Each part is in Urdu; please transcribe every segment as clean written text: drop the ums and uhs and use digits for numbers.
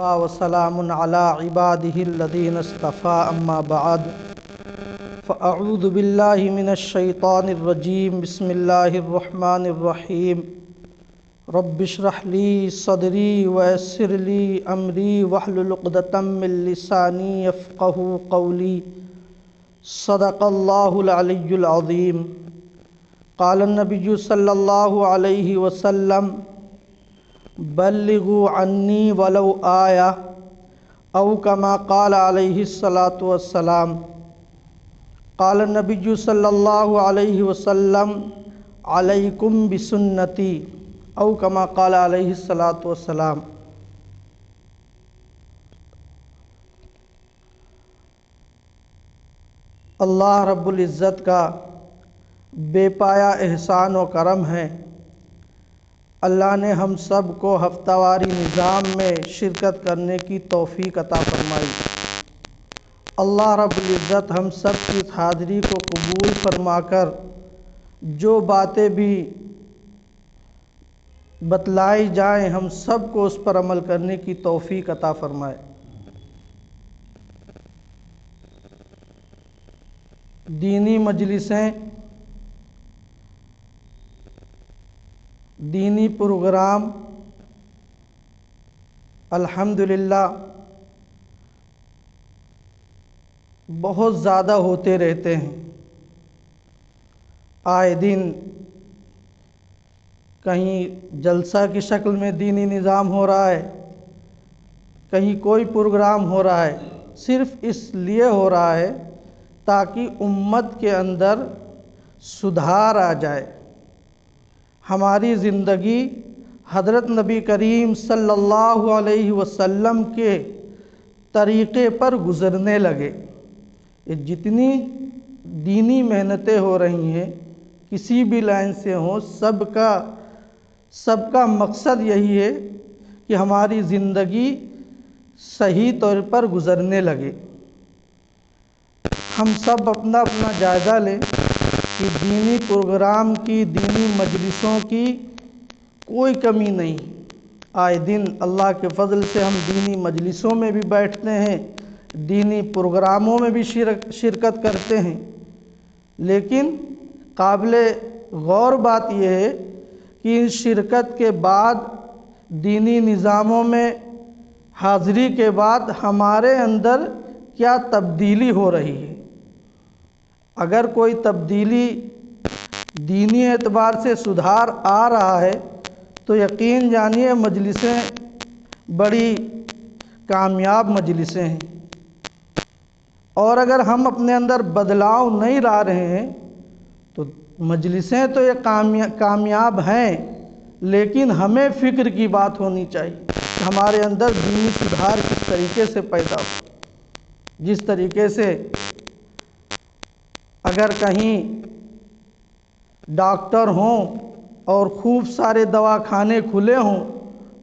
وسلام على عباده الذين اصطفى أما بعد فأعوذ بالله من الشيطان الرجيم بسم الله الرحمن الرحيم رب اشرح لي صدري ويسر لي أمري واحلل عقدة من لساني يفقهوا قولي صدق الله العلي العظيم قال النبي صلى الله عليه وسلم بلغوا عنی ولو آیا او کما قال علیہ الصلاۃ والسلام قال النبی صلی اللہ علیہ وسلم علیکم بسنتی او کما قال علیہ الصلاۃ والسلام۔ اللہ رب العزت کا بے پایا احسان و کرم ہے، اللہ نے ہم سب کو ہفتہ واری نظام میں شرکت کرنے کی توفیق عطا فرمائی۔ اللہ رب العزت ہم سب کی اس حاضری کو قبول فرما کر جو باتیں بھی بتلائی جائیں ہم سب کو اس پر عمل کرنے کی توفیق عطا فرمائے۔ دینی مجلسیں، دینی پروگرام الحمدللہ بہت زیادہ ہوتے رہتے ہیں۔ آئے دن کہیں جلسہ کی شکل میں دینی نظام ہو رہا ہے، کہیں کوئی پروگرام ہو رہا ہے، صرف اس لیے ہو رہا ہے تاکہ امت کے اندر سدھار آ جائے، ہماری زندگی حضرت نبی کریم صلی اللہ علیہ وسلم کے طریقے پر گزرنے لگے۔ یہ جتنی دینی محنتیں ہو رہی ہیں کسی بھی لائن سے ہوں، سب کا مقصد یہی ہے کہ ہماری زندگی صحیح طور پر گزرنے لگے۔ ہم سب اپنا جائزہ لیں کہ دینی پروگرام کی، دینی مجلسوں کی کوئی کمی نہیں۔ آئے دن اللہ کے فضل سے ہم دینی مجلسوں میں بھی بیٹھتے ہیں، دینی پروگراموں میں بھی شرکت کرتے ہیں، لیکن قابل غور بات یہ ہے کہ اس شرکت کے بعد، دینی نظاموں میں حاضری کے بعد ہمارے اندر کیا تبدیلی ہو رہی ہے۔ اگر کوئی تبدیلی دینی اعتبار سے سدھار آ رہا ہے تو یقین جانیے مجلسیں بڑی کامیاب مجلسیں ہیں، اور اگر ہم اپنے اندر بدلاؤ نہیں لا رہے ہیں تو مجلسیں تو یہ کامیاب ہیں، لیکن ہمیں فکر کی بات ہونی چاہیے کہ ہمارے اندر دینی سدھار کس طریقے سے پیدا ہو۔ جس طریقے سے اگر کہیں ڈاکٹر ہوں اور خوب سارے دواخانے کھلے ہوں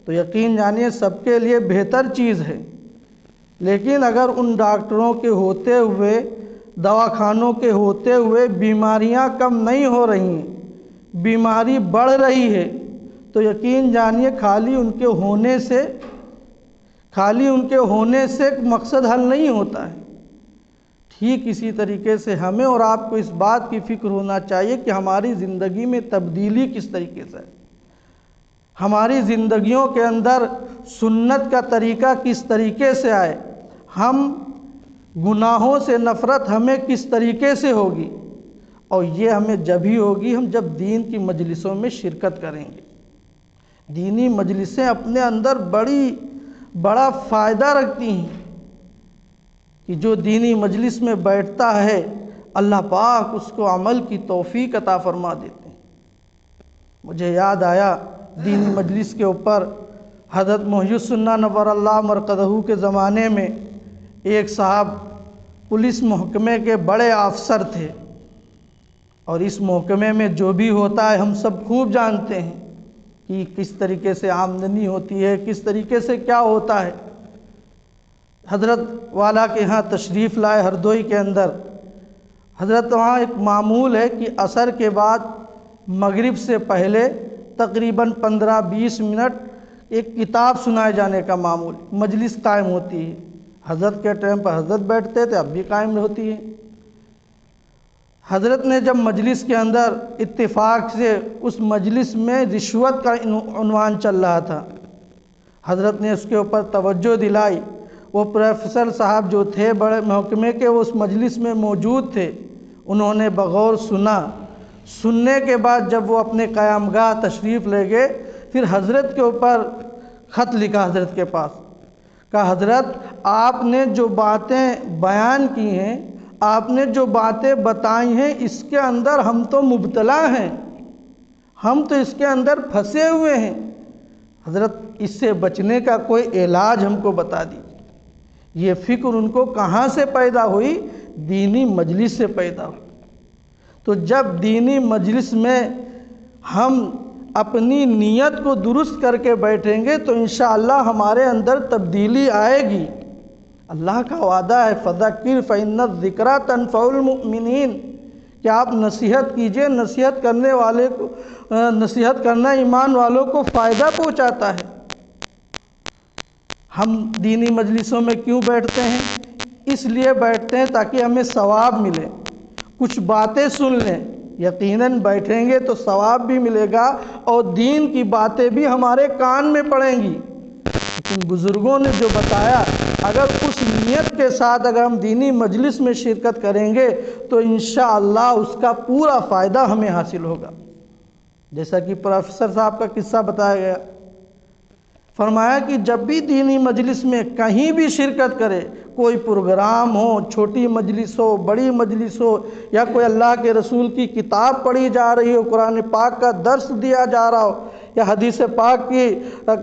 تو یقین جانیے سب کے لیے بہتر چیز ہے، لیکن اگر ان ڈاکٹروں کے ہوتے ہوئے، دواخانوں کے ہوتے ہوئے بیماریاں کم نہیں ہو رہی ہیں، بیماری بڑھ رہی ہے، تو یقین جانیے خالی ان کے ہونے سے مقصد حل نہیں ہوتا ہے۔ ٹھیک اسی طریقے سے ہمیں اور آپ کو اس بات کی فکر ہونا چاہیے کہ ہماری زندگی میں تبدیلی کس طریقے سے ہے، ہماری زندگیوں کے اندر سنت کا طریقہ کس طریقے سے آئے، ہم گناہوں سے نفرت ہمیں کس طریقے سے ہوگی، اور یہ ہمیں جب ہی ہوگی ہم جب دین کی مجلسوں میں شرکت کریں گے۔ دینی مجلسیں اپنے اندر بڑا فائدہ رکھتی ہیں کہ جو دینی مجلس میں بیٹھتا ہے اللہ پاک اس کو عمل کی توفیق عطا فرما دیتے ہیں۔ مجھے یاد آیا دینی مجلس کے اوپر حضرت محی السنہ نور اللہ مرقدہ کے زمانے میں ایک صاحب پولیس محکمے کے بڑے افسر تھے، اور اس محکمے میں جو بھی ہوتا ہے ہم سب خوب جانتے ہیں کہ کس طریقے سے آمدنی ہوتی ہے، کس طریقے سے کیا ہوتا ہے۔ حضرت والا کے ہاں تشریف لائے ہردوئی کے اندر، حضرت وہاں ایک معمول ہے کہ عصر کے بعد مغرب سے پہلے تقریباً 15-20 منٹ ایک کتاب سنائے جانے کا معمول، مجلس قائم ہوتی ہے، حضرت کے ٹائم پر حضرت بیٹھتے تھے، اب بھی قائم ہوتی ہے۔ حضرت نے جب مجلس کے اندر اتفاق سے اس مجلس میں رشوت کا عنوان چل رہا تھا، حضرت نے اس کے اوپر توجہ دلائی۔ وہ پروفیسر صاحب جو تھے بڑے محکمے کے، وہ اس مجلس میں موجود تھے، انہوں نے بغور سنا۔ سننے کے بعد جب وہ اپنے قیام گاہ تشریف لے گئے، پھر حضرت کے اوپر خط لکھا حضرت کے پاس، کہا حضرت آپ نے جو باتیں بیان کی ہیں، آپ نے جو باتیں بتائی ہیں، اس کے اندر ہم تو مبتلا ہیں، ہم تو اس کے اندر پھنسے ہوئے ہیں، حضرت اس سے بچنے کا کوئی علاج ہم کو بتا دیجیے۔ یہ فکر ان کو کہاں سے پیدا ہوئی؟ دینی مجلس سے پیدا ہوئی۔ تو جب دینی مجلس میں ہم اپنی نیت کو درست کر کے بیٹھیں گے تو انشاءاللہ ہمارے اندر تبدیلی آئے گی۔ اللہ کا وعدہ ہے فذکر فإن الذکریٰ تنفع المؤمنین، کہ آپ نصیحت کیجئے، نصیحت کرنے والے کو نصیحت کرنا ایمان والوں کو فائدہ پہنچاتا ہے۔ ہم دینی مجلسوں میں کیوں بیٹھتے ہیں؟ اس لیے بیٹھتے ہیں تاکہ ہمیں ثواب ملے، کچھ باتیں سن لیں، یقیناً بیٹھیں گے تو ثواب بھی ملے گا اور دین کی باتیں بھی ہمارے کان میں پڑیں گی۔ لیکن بزرگوں نے جو بتایا، اگر اس نیت کے ساتھ اگر ہم دینی مجلس میں شرکت کریں گے تو انشاءاللہ اس کا پورا فائدہ ہمیں حاصل ہوگا۔ جیسا کہ پروفیسر صاحب کا قصہ بتایا گیا، فرمایا کہ جب بھی دینی مجلس میں کہیں بھی شرکت کرے، کوئی پروگرام ہو، چھوٹی مجلس ہو، بڑی مجلس ہو، یا کوئی اللہ کے رسول کی کتاب پڑھی جا رہی ہو، قرآن پاک کا درس دیا جا رہا ہو، یا حدیث پاک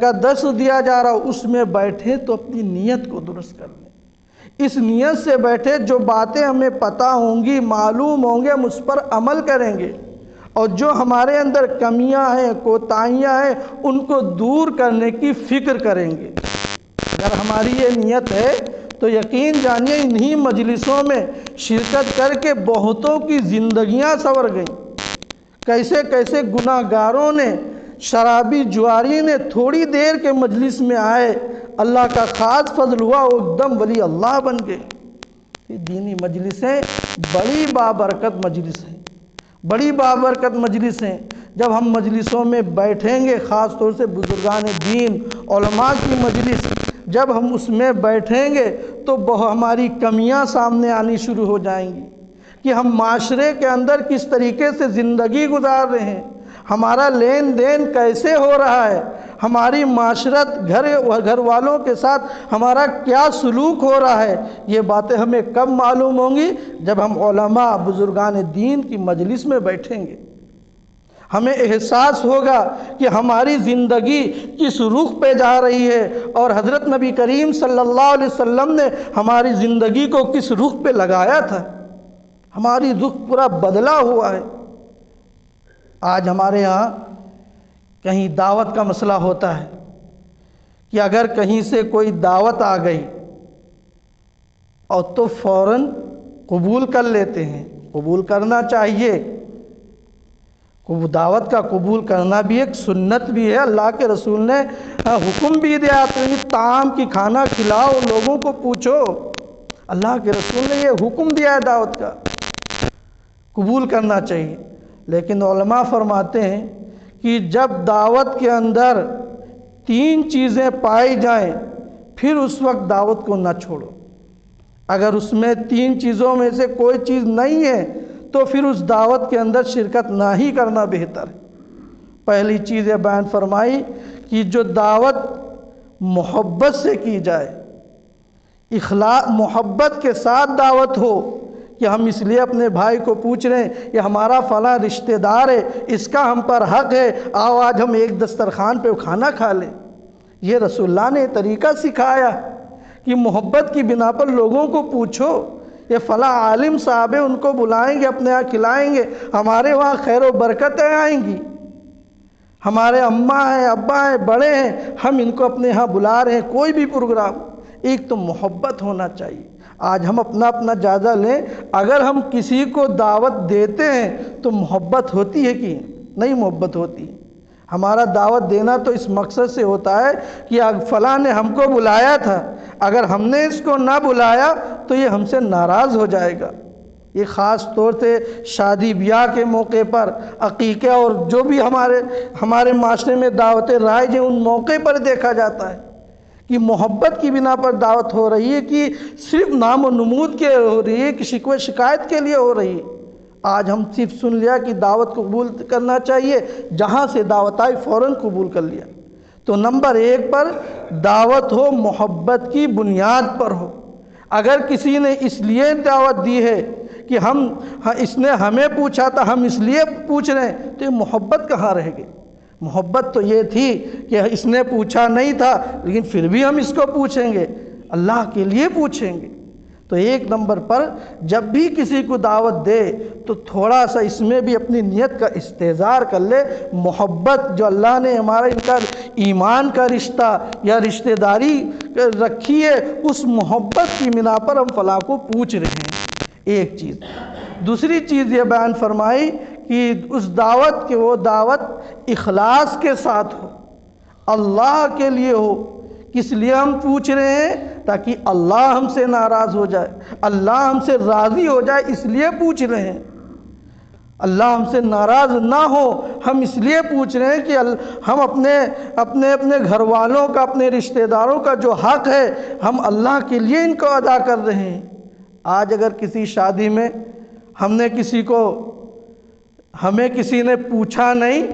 کا درس دیا جا رہا ہو، اس میں بیٹھے تو اپنی نیت کو درست کر لیں۔ اس نیت سے بیٹھے جو باتیں ہمیں پتہ ہوں گی، معلوم ہوں گے، ہم اس پر عمل کریں گے، اور جو ہمارے اندر کمیاں ہیں، کوتاہیاں ہیں، ان کو دور کرنے کی فکر کریں گے۔ اگر ہماری یہ نیت ہے تو یقین جانیے انہی مجلسوں میں شرکت کر کے بہتوں کی زندگیاں سنور گئیں۔ کیسے کیسے گناہ گاروں نے، شرابی جواری نے تھوڑی دیر کے مجلس میں آئے، اللہ کا خاص فضل ہوا، وہ ایک دم ولی اللہ بن گئے۔ یہ دینی مجلسیں بڑی بابرکت مجلس ہیں، بڑی بابرکت مجلس ہیں۔ جب ہم مجلسوں میں بیٹھیں گے، خاص طور سے بزرگان دین، علماء کی مجلس، جب ہم اس میں بیٹھیں گے تو ہماری کمیاں سامنے آنی شروع ہو جائیں گی کہ ہم معاشرے کے اندر کس طریقے سے زندگی گزار رہے ہیں، ہمارا لین دین کیسے ہو رہا ہے، ہماری معاشرت گھر والوں کے ساتھ ہمارا کیا سلوک ہو رہا ہے۔ یہ باتیں ہمیں کب معلوم ہوں گی؟ جب ہم علماء، بزرگان دین کی مجلس میں بیٹھیں گے۔ ہمیں احساس ہوگا کہ ہماری زندگی کس رخ پہ جا رہی ہے، اور حضرت نبی کریم صلی اللہ علیہ وسلم نے ہماری زندگی کو کس رخ پہ لگایا تھا۔ ہماری رخ پورا بدلا ہوا ہے۔ آج ہمارے ہاں کہیں دعوت کا مسئلہ ہوتا ہے کہ اگر کہیں سے کوئی دعوت آ گئی اور تو فوراً قبول کر لیتے ہیں۔ قبول کرنا چاہیے، دعوت کا قبول کرنا بھی ایک سنت بھی ہے۔ اللہ کے رسول نے حکم بھی دیا تو طعام کی کھانا کھلاؤ، لوگوں کو پوچھو۔ اللہ کے رسول نے یہ حکم دیا ہے دعوت کا، قبول کرنا چاہیے۔ لیکن علماء فرماتے ہیں کہ جب دعوت کے اندر 3 چیزیں پائی جائیں پھر اس وقت دعوت کو نہ چھوڑو۔ اگر اس میں 3 چیزوں میں سے کوئی چیز نہیں ہے تو پھر اس دعوت کے اندر شرکت نہ ہی کرنا بہتر ہے۔ پہلی چیز یہ بیان فرمائی کہ جو دعوت محبت سے کی جائے، محبت کے ساتھ دعوت ہو، کہ ہم اس لیے اپنے بھائی کو پوچھ رہے ہیں، یہ ہمارا فلاں رشتہ دار ہے، اس کا ہم پر حق ہے، آؤ آج ہم ایک دسترخوان پہ کھانا کھا لیں۔ یہ رسول اللہ نے طریقہ سکھایا کہ محبت کی بنا پر لوگوں کو پوچھو، یہ فلاں عالم صاحب ہیں، ان کو بلائیں گے، اپنے ہاں کھلائیں گے، ہمارے وہاں خیر و برکتیں آئیں گی۔ ہمارے اماں ہیں، ابا ہیں، بڑے ہیں، ہم ان کو اپنے ہاں بلا رہے ہیں، کوئی بھی پروگرام۔ ایک تو محبت ہونا چاہیے۔ آج ہم اپنا جائزہ لیں، اگر ہم کسی کو دعوت دیتے ہیں تو محبت ہوتی ہے کہ نہیں محبت ہوتی؟ ہمارا دعوت دینا تو اس مقصد سے ہوتا ہے کہ فلاں نے ہم کو بلایا تھا، اگر ہم نے اس کو نہ بلایا تو یہ ہم سے ناراض ہو جائے گا۔ یہ خاص طور سے شادی بیاہ کے موقع پر، عقیقہ اور جو بھی ہمارے معاشرے میں دعوتیں رائج ہیں، ان موقع پر دیکھا جاتا ہے کہ محبت کی بنا پر دعوت ہو رہی ہے کہ صرف نام و نمود کے ہو رہی ہے کہ شکوہ شکایت کے لیے ہو رہی ہے۔ آج ہم صرف سن لیا کہ دعوت قبول کرنا چاہیے، جہاں سے دعوت آئی فوراً قبول کر لیا۔ تو نمبر 1 پر دعوت ہو محبت کی بنیاد پر ہو۔ اگر کسی نے اس لیے دعوت دی ہے کہ اس نے ہمیں پوچھا تھا، ہم اس لیے پوچھ رہے ہیں، تو یہ محبت کہاں رہ گئی؟ محبت تو یہ تھی کہ اس نے پوچھا نہیں تھا لیکن پھر بھی ہم اس کو پوچھیں گے، اللہ کے لیے پوچھیں گے۔ تو 1 نمبر پر جب بھی کسی کو دعوت دے تو تھوڑا سا اس میں بھی اپنی نیت کا استحضار کر لے، محبت جو اللہ نے ہمارا ان کا ایمان کا رشتہ یا رشتہ داری رکھی ہے، اس محبت کی بنا پر ہم فلاں کو پوچھ رہے ہیں۔ ایک چیز۔ دوسری چیز یہ بیان فرمائی کہ اس دعوت کہ وہ دعوت اخلاص کے ساتھ ہو، اللہ کے لیے ہو۔ کس لیے ہم پوچھ رہے ہیں؟ تاکہ اللہ ہم سے ناراض ہو جائے، اللہ ہم سے راضی ہو جائے، اس لیے پوچھ رہے ہیں۔ اللہ ہم سے ناراض نہ ہو، ہم اس لیے پوچھ رہے ہیں کہ ہم اپنے گھر والوں کا، اپنے رشتہ داروں کا جو حق ہے، ہم اللہ کے لیے ان کو ادا کر رہے ہیں۔ آج اگر کسی شادی میں ہمیں کسی نے پوچھا نہیں،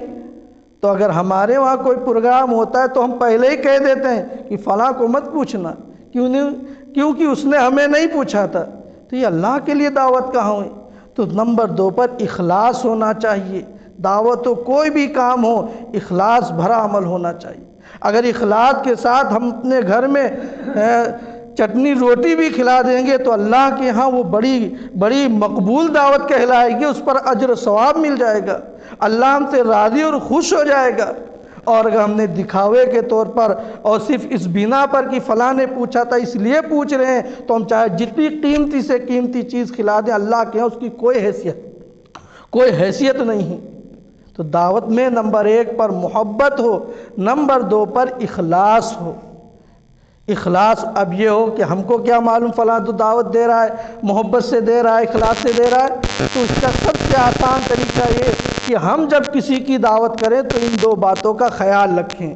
تو اگر ہمارے وہاں کوئی پروگرام ہوتا ہے تو ہم پہلے ہی کہہ دیتے ہیں کہ فلاں کو مت پوچھنا، کیونکہ اس نے ہمیں نہیں پوچھا تھا۔ تو یہ اللہ کے لیے دعوت کہاں ہوئی؟ تو نمبر 2 پر اخلاص ہونا چاہیے۔ دعوت ہو کوئی بھی کام ہو، اخلاص بھرا عمل ہونا چاہیے۔ اگر اخلاص کے ساتھ ہم اپنے گھر میں چٹنی روٹی بھی کھلا دیں گے تو اللہ کے ہاں وہ بڑی مقبول دعوت کہلائے گی، اس پر اجر و ثواب مل جائے گا، اللہ ہم سے راضی اور خوش ہو جائے گا۔ اور اگر ہم نے دکھاوے کے طور پر اور صرف اس بنا پر کہ فلاں نے پوچھا تھا اس لیے پوچھ رہے ہیں، تو ہم چاہے جتنی قیمتی سے قیمتی چیز کھلا دیں، اللہ کے ہاں اس کی کوئی حیثیت نہیں ہے۔ تو دعوت میں نمبر 1 پر محبت ہو، نمبر 2 پر اخلاص ہو۔ اخلاص اب یہ ہو کہ ہم کو کیا معلوم فلاں تو دعوت دے رہا ہے، محبت سے دے رہا ہے، اخلاص سے دے رہا ہے، تو اس کا سب سے آسان طریقہ یہ کہ ہم جب کسی کی دعوت کریں تو ان 2 باتوں کا خیال رکھیں۔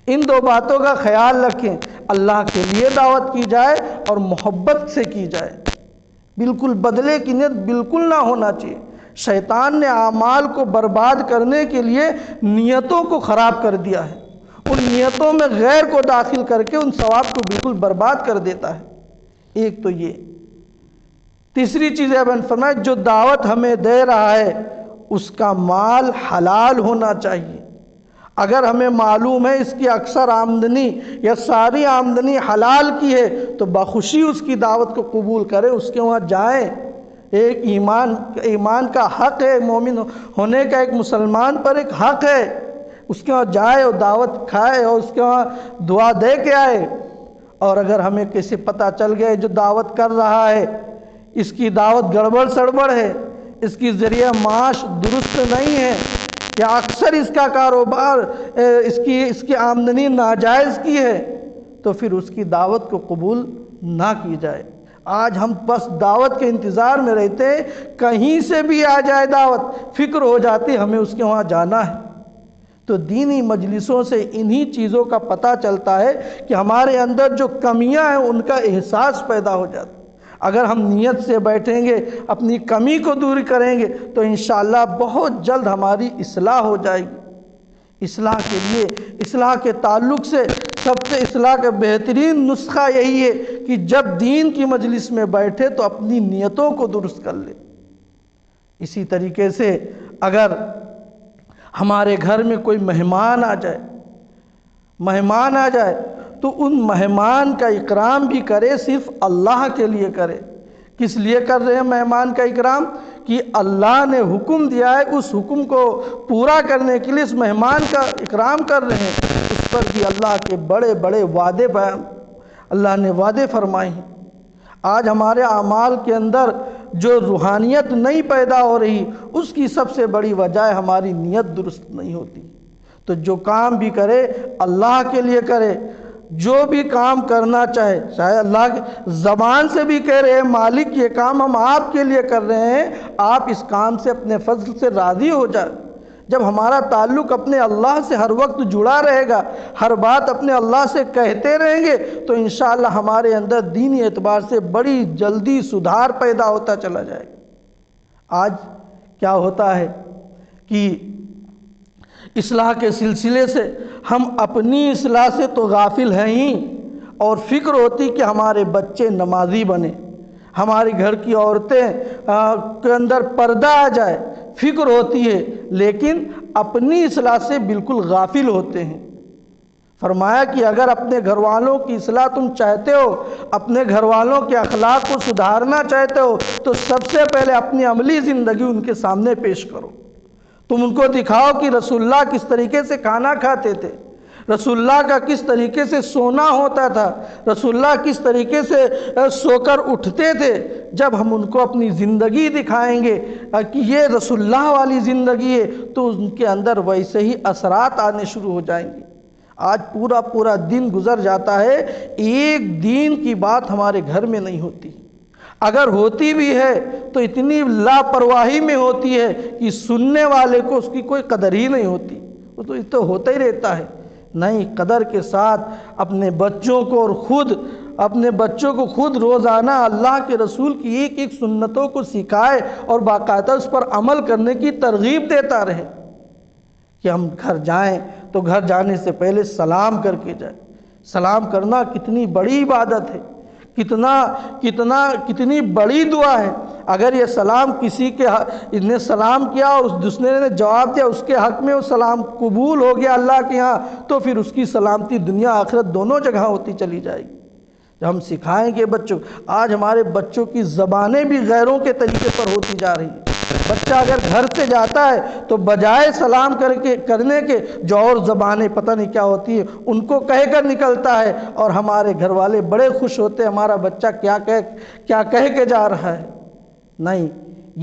ان 2 باتوں کا خیال رکھیں، اللہ کے لیے دعوت کی جائے اور محبت سے کی جائے۔ بالکل بدلے کی نیت بالکل نہ ہونا چاہیے۔ شیطان نے اعمال کو برباد کرنے کے لیے نیتوں کو خراب کر دیا ہے، ان نیتوں میں غیر کو داخل کر کے ان ثواب کو بالکل برباد کر دیتا ہے۔ ایک تو یہ۔ تیسری چیز ہے فرمایا جو دعوت ہمیں دے رہا ہے اس کا مال حلال ہونا چاہیے۔ اگر ہمیں معلوم ہے اس کی اکثر آمدنی یا ساری آمدنی حلال کی ہے تو بخوشی اس کی دعوت کو قبول کریں، اس کے وہاں جائیں۔ ایک ایمان کا حق ہے، مومن ہونے کا ایک مسلمان پر ایک حق ہے، اس کے وہاں جائے اور دعوت کھائے اور اس کے وہاں دعا دے کے آئے۔ اور اگر ہمیں کسی پتہ چل گئے جو دعوت کر رہا ہے اس کی دعوت گڑبڑ سڑبڑ ہے، اس کی ذریعہ معاش درست نہیں ہے، یا اکثر اس کا کاروبار اس کی آمدنی ناجائز کی ہے، تو پھر اس کی دعوت کو قبول نہ کی جائے۔ آج ہم بس دعوت کے انتظار میں رہتے ہیں، کہیں سے بھی آ جائے دعوت، فکر ہو جاتی ہمیں اس کے وہاں جانا ہے۔ تو دینی مجلسوں سے انہی چیزوں کا پتہ چلتا ہے کہ ہمارے اندر جو کمیاں ہیں ان کا احساس پیدا ہو جاتا ہے۔ اگر ہم نیت سے بیٹھیں گے، اپنی کمی کو دور کریں گے تو انشاءاللہ بہت جلد ہماری اصلاح ہو جائے گی۔ اصلاح کے لیے، اصلاح کے تعلق سے سب سے اصلاح کا بہترین نسخہ یہی ہے کہ جب دین کی مجلس میں بیٹھے تو اپنی نیتوں کو درست کر لے۔ اسی طریقے سے اگر ہمارے گھر میں کوئی مہمان آ جائے تو ان مہمان کا اکرام بھی کرے، صرف اللہ کے لیے کرے۔ کس لیے کر رہے ہیں مہمان کا اکرام؟ کہ اللہ نے حکم دیا ہے، اس حکم کو پورا کرنے کے لیے اس مہمان کا اکرام کر رہے ہیں۔ اس پر بھی اللہ کے بڑے بڑے وعدے اللہ نے وعدے فرمائے ہیں۔ آج ہمارے اعمال کے اندر جو روحانیت نہیں پیدا ہو رہی، اس کی سب سے بڑی وجہ ہے ہماری نیت درست نہیں ہوتی۔ تو جو کام بھی کرے اللہ کے لیے کرے، جو بھی کام کرنا چاہے، چاہے اللہ کی زبان سے بھی کہہ رہے ہیں مالک یہ کام ہم آپ کے لیے کر رہے ہیں، آپ اس کام سے اپنے فضل سے راضی ہو جائے۔ جب ہمارا تعلق اپنے اللہ سے ہر وقت جڑا رہے گا، ہر بات اپنے اللہ سے کہتے رہیں گے، تو انشاءاللہ ہمارے اندر دینی اعتبار سے بڑی جلدی سدھار پیدا ہوتا چلا جائے گا۔ آج کیا ہوتا ہے کہ اصلاح کے سلسلے سے ہم اپنی اصلاح سے تو غافل ہیں ہی، اور فکر ہوتی کہ ہمارے بچے نمازی بنے، ہمارے گھر کی عورتیں کے اندر پردہ آ جائے، فکر ہوتی ہے، لیکن اپنی اصلاح سے بالکل غافل ہوتے ہیں۔ فرمایا کہ اگر اپنے گھر والوں کی اصلاح تم چاہتے ہو، اپنے گھر والوں کے اخلاق کو سدھارنا چاہتے ہو، تو سب سے پہلے اپنی عملی زندگی ان کے سامنے پیش کرو۔ تم ان کو دکھاؤ کہ رسول اللہ کس طریقے سے کھانا کھاتے تھے، رسول اللہ کا کس طریقے سے سونا ہوتا تھا، رسول اللہ کس طریقے سے سو کر اٹھتے تھے۔ جب ہم ان کو اپنی زندگی دکھائیں گے کہ یہ رسول اللہ والی زندگی ہے، تو ان کے اندر ویسے ہی اثرات آنے شروع ہو جائیں گے۔ آج پورا دن گزر جاتا ہے، ایک دین کی بات ہمارے گھر میں نہیں ہوتی، اگر ہوتی بھی ہے تو اتنی لاپرواہی میں ہوتی ہے کہ سننے والے کو اس کی کوئی قدر ہی نہیں ہوتی، وہ تو ہوتا ہی رہتا ہے۔ نہیں، قدر کے ساتھ اپنے بچوں کو اور اپنے بچوں کو خود روزانہ اللہ کے رسول کی ایک ایک سنتوں کو سکھائے اور باقاعدہ اس پر عمل کرنے کی ترغیب دیتا رہے کہ ہم گھر جائیں تو گھر جانے سے پہلے سلام کر کے جائیں۔ سلام کرنا کتنی بڑی عبادت ہے، کتنی بڑی دعا ہے۔ اگر یہ سلام کسی کے نے سلام کیا اور اس دوسرے نے جواب دیا، اس کے حق میں وہ سلام قبول ہو گیا اللہ کے ہاں، تو پھر اس کی سلامتی دنیا آخرت دونوں جگہ ہوتی چلی جائے گی۔ جب ہم سکھائیں گے بچوں، آج ہمارے بچوں کی زبانیں بھی غیروں کے طریقے پر ہوتی جا رہی ہیں۔ بچہ اگر گھر سے جاتا ہے تو بجائے سلام کرنے کے جو اور زبانیں پتہ نہیں کیا ہوتی ہیں ان کو کہہ کر نکلتا ہے، اور ہمارے گھر والے بڑے خوش ہوتے ہیں ہمارا بچہ کیا کہہ کے جا رہا ہے۔ نہیں،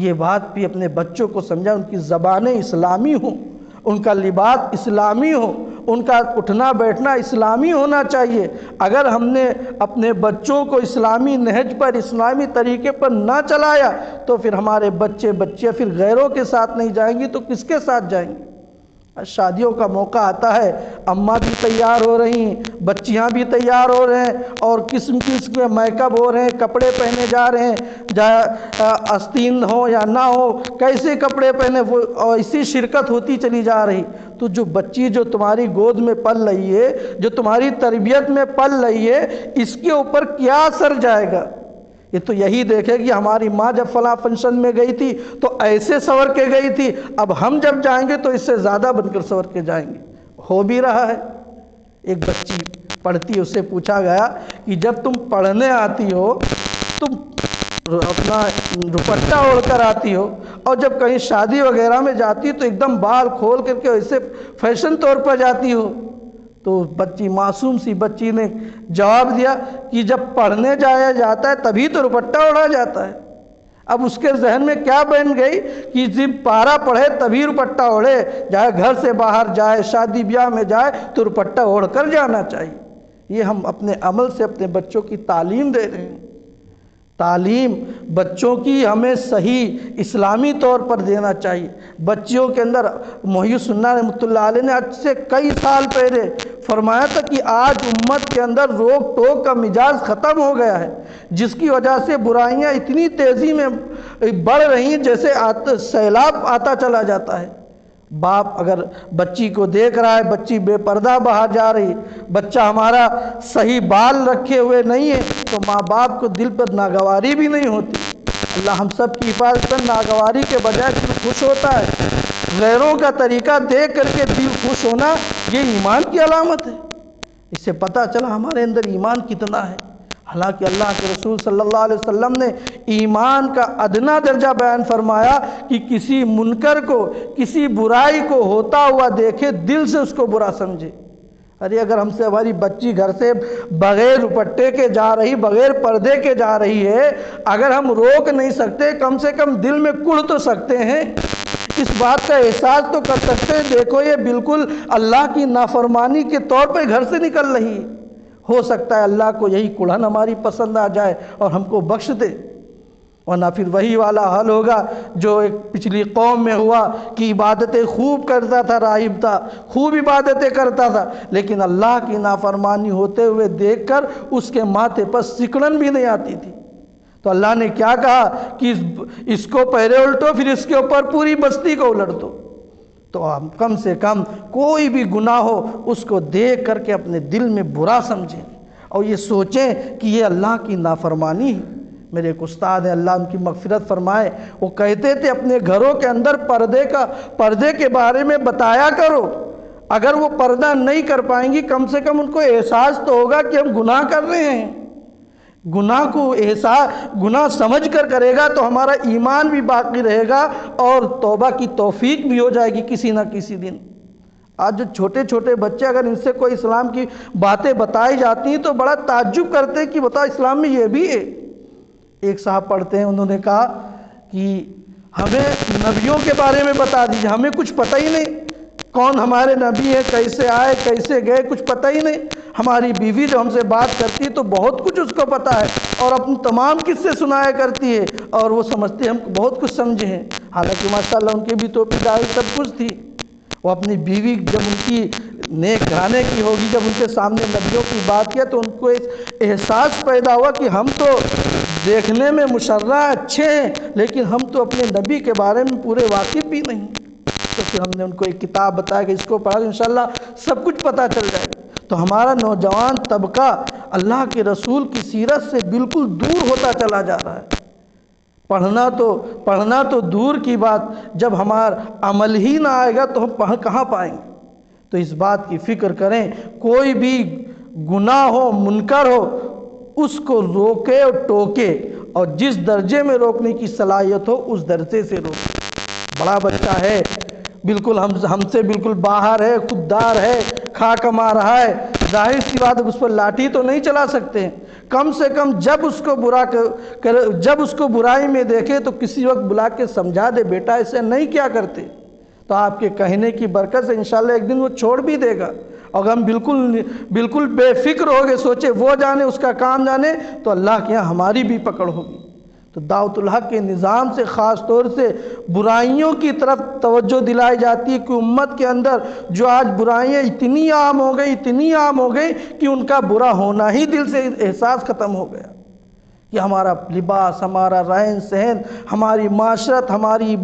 یہ بات بھی اپنے بچوں کو سمجھا، ان کی زبانیں اسلامی ہوں، ان کا لباس اسلامی ہو، ان کا اٹھنا بیٹھنا اسلامی ہونا چاہیے۔ اگر ہم نے اپنے بچوں کو اسلامی نہج پر، اسلامی طریقے پر نہ چلایا تو پھر ہمارے بچیاں پھر غیروں کے ساتھ نہیں جائیں گی تو کس کے ساتھ جائیں گی؟ شادیوں کا موقع آتا ہے، اماں بھی تیار ہو رہی ہیں، بچیاں بھی تیار ہو رہے ہیں، اور قسم کے میک اپ ہو رہے ہیں، کپڑے پہنے جا رہے ہیں، آستین ہو یا نہ ہو، کیسے کپڑے پہنے، وہ ایسی شرکت ہوتی چلی جا رہی۔ تو جو بچی جو تمہاری گود میں پل رہی ہے، جو تمہاری تربیت میں پل رہی ہے، اس کے اوپر کیا اثر جائے گا؟ یہ تو یہی دیکھے گی ہماری ماں جب فلاں فنکشن میں گئی تھی تو ایسے سنور کے گئی تھی، اب ہم جب جائیں گے تو اس سے زیادہ بن کر سنور کے جائیں گے۔ ہو بھی رہا ہے۔ ایک بچی پڑھتی ہے، اس سے پوچھا گیا کہ جب تم پڑھنے آتی ہو تم اپنا دوپٹہ اوڑھ کر آتی ہو، اور جب کہیں شادی وغیرہ میں جاتی ہو تو ایک دم بال کھول کر کے ایسے فیشن طور پر جاتی ہو؟ تو بچی، معصوم سی بچی نے جواب دیا کہ جب پڑھنے جایا جاتا ہے تبھی تو دوپٹہ اوڑھا جاتا ہے۔ اب اس کے ذہن میں کیا بن گئی کہ جب پارا پڑھے تبھی دوپٹہ اوڑھے، جائے گھر سے باہر جائے، شادی بیاہ میں جائے تو دوپٹہ اوڑھ کر جانا چاہیے۔ یہ ہم اپنے عمل سے اپنے بچوں کی تعلیم دے رہے ہیں۔ تعلیم بچوں کی ہمیں صحیح اسلامی طور پر دینا چاہیے۔ بچیوں کے اندر محی السنہ رحمۃ اللہ علیہ نے آج سے کئی سال پہلے فرمایا تھا کہ آج امت کے اندر روک ٹوک کا مزاج ختم ہو گیا ہے، جس کی وجہ سے برائیاں اتنی تیزی میں بڑھ رہی ہیں جیسے سیلاب آتا چلا جاتا ہے۔ باپ اگر بچی کو دیکھ رہا ہے، بچی بے پردہ باہر جا رہی، بچہ ہمارا صحیح بال رکھے ہوئے نہیں ہے، تو ماں باپ کو دل پر ناگواری بھی نہیں ہوتی۔ اللہ ہم سب کی حفاظت کر، ناگواری کے بجائے دل خوش ہوتا ہے۔ غیروں کا طریقہ دیکھ کر کے دل خوش ہونا یہ ایمان کی علامت ہے۔ اس سے پتہ چلا ہمارے اندر ایمان کتنا ہے۔ حالانکہ اللہ کے رسول صلی اللہ علیہ وسلم نے ایمان کا ادنا درجہ بیان فرمایا کہ کسی منکر کو، کسی برائی کو ہوتا ہوا دیکھے، دل سے اس کو برا سمجھے۔ ارے اگر ہم سے ہماری بچی گھر سے بغیر دوپٹے کے جا رہی، بغیر پردے کے جا رہی ہے، اگر ہم روک نہیں سکتے، کم سے کم دل میں کڑھ تو سکتے ہیں۔ اس بات کا احساس تو کر سکتے ہیں دیکھو یہ بالکل اللہ کی نافرمانی کے طور پہ گھر سے نکل رہی ہے، ہو سکتا ہے اللہ کو یہی کڑھن ہماری پسند آ جائے اور ہم کو بخش دے، ورنہ پھر وہی والا حل ہوگا جو ایک پچھلی قوم میں ہوا کہ عبادتیں خوب کرتا تھا، راہب تھا، خوب عبادتیں کرتا تھا، لیکن اللہ کی نافرمانی ہوتے ہوئے دیکھ کر اس کے ماتھے پر سکڑن بھی نہیں آتی تھی۔ تو اللہ نے کیا کہا کہ اس کو پہلے الٹو، پھر اس کے اوپر پوری بستی کو الٹ دو۔ تو ہم کم سے کم کوئی بھی گناہ ہو اس کو دیکھ کر کے اپنے دل میں برا سمجھیں اور یہ سوچیں کہ یہ اللہ کی نافرمانی ہے۔ میرے ایک استاد ہیں، اللہ ان کی مغفرت فرمائے، وہ کہتے تھے اپنے گھروں کے اندر پردے کے بارے میں بتایا کرو، اگر وہ پردہ نہیں کر پائیں گی کم سے کم ان کو احساس تو ہوگا کہ ہم گناہ کر رہے ہیں۔ گناہ سمجھ کر کرے گا تو ہمارا ایمان بھی باقی رہے گا اور توبہ کی توفیق بھی ہو جائے گی کسی نہ کسی دن۔ آج جو چھوٹے چھوٹے بچے اگر ان سے کوئی اسلام کی باتیں بتائی جاتی ہیں تو بڑا تعجب کرتے ہیں کہ بتاؤ اسلام میں یہ بھی ہے۔ ایک صاحب پڑھتے ہیں، انہوں نے کہا کہ ہمیں نبیوں کے بارے میں بتا دیجیے، ہمیں کچھ پتہ ہی نہیں، کون ہمارے نبی ہے، کیسے آئے کیسے گئے، کچھ پتہ ہی نہیں۔ ہماری بیوی جو ہم سے بات کرتی ہے تو بہت کچھ اس کو پتہ ہے اور اپنے تمام قصے سنایا کرتی ہے اور وہ سمجھتے ہیں ہم بہت کچھ سمجھے ہیں، حالانکہ ماشاءاللہ ان کے بھی تو پیدائش سب کچھ تھی۔ وہ اپنی بیوی جب ان کی نیک گھرانے کی ہوگی، جب ان کے سامنے نبیوں کی بات کیا تو ان کو ایک احساس پیدا ہوا کہ ہم تو دیکھنے میں مشرع اچھے ہیں لیکن ہم تو اپنے نبی کے بارے میں پورے واقف بھی نہیں۔ تو پھر ہم نے ان کو ایک کتاب بتایا کہ اس کو پڑھا تو انشاءاللہ سب کچھ پتہ چل جائے گا۔ تو ہمارا نوجوان طبقہ اللہ کے رسول کی سیرت سے بالکل دور ہوتا چلا جا رہا ہے۔ پڑھنا تو دور کی بات، جب ہمارا عمل ہی نہ آئے گا تو ہم کہاں پائیں گے؟ تو اس بات کی فکر کریں، کوئی بھی گناہ ہو، منکر ہو، اس کو روکے اور ٹوکے، اور جس درجے میں روکنے کی صلاحیت ہو اس درجے سے روکے۔ بڑا بچہ ہے، بالکل ہم سے بالکل باہر ہے، خوددار ہے، کھا کما رہا ہے، ظاہر سی بات ہے اس پر لاٹھی تو نہیں چلا سکتے، کم سے کم جب اس کو برائی میں دیکھے تو کسی وقت بلا کے سمجھا دے، بیٹا ایسے نہیں کیا کرتے، تو آپ کے کہنے کی برکت سے انشاءاللہ ایک دن وہ چھوڑ بھی دے گا۔ اور ہم بالکل بے فکر ہو گئے، سوچے وہ جانے، اس کا کام جانے، تو اللہ کے یہاں ہماری بھی پکڑ ہوگی۔ تو دعوت الحق کے نظام سے خاص طور سے برائیوں کی طرف توجہ دلائی جاتی ہے کہ امت کے اندر جو آج برائیاں اتنی عام ہو گئی کہ ان کا برا ہونا ہی دل سے احساس ختم ہو گیا، کہ ہمارا لباس، ہمارا رہن سہن، ہماری معاشرت، ہماری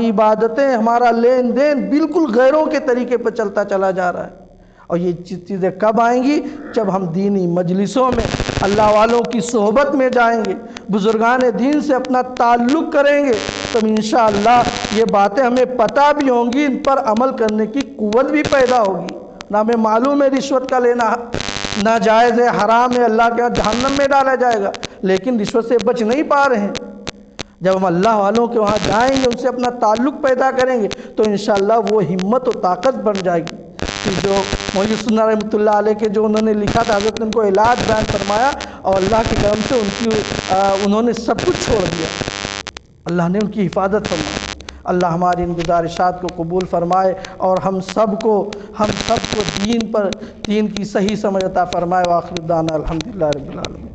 عبادتیں، ہمارا لین دین بالکل غیروں کے طریقے پر چلتا چلا جا رہا ہے۔ اور یہ چیزیں کب آئیں گی؟ جب ہم دینی مجلسوں میں اللہ والوں کی صحبت میں جائیں گے، بزرگان دین سے اپنا تعلق کریں گے، تو انشاءاللہ یہ باتیں ہمیں پتہ بھی ہوں گی، ان پر عمل کرنے کی قوت بھی پیدا ہوگی۔ نہ ہمیں معلوم ہے رشوت کا لینا ناجائز ہے، حرام ہے، اللہ کے جہنم میں ڈالا جائے گا، لیکن رشوت سے بچ نہیں پا رہے ہیں۔ جب ہم اللہ والوں کے وہاں جائیں گے، ان سے اپنا تعلق پیدا کریں گے تو انشاءاللہ وہ ہمت و طاقت بن جائے گی۔ جو مولوی سنہ رحمۃ اللہ علیہ کے جو انہوں نے لکھا تھا، حضرت نے ان کو علاج بیان فرمایا اور اللہ کے کرم سے انہوں نے سب کچھ چھوڑ دیا، اللہ نے ان کی حفاظت فرمائی۔ اللہ ہماری ان گزارشات کو قبول فرمائے اور ہم سب کو دین کی صحیح سمجھ عطا فرمائے۔ وآخر دعوانا الحمدللہ رب العالمین۔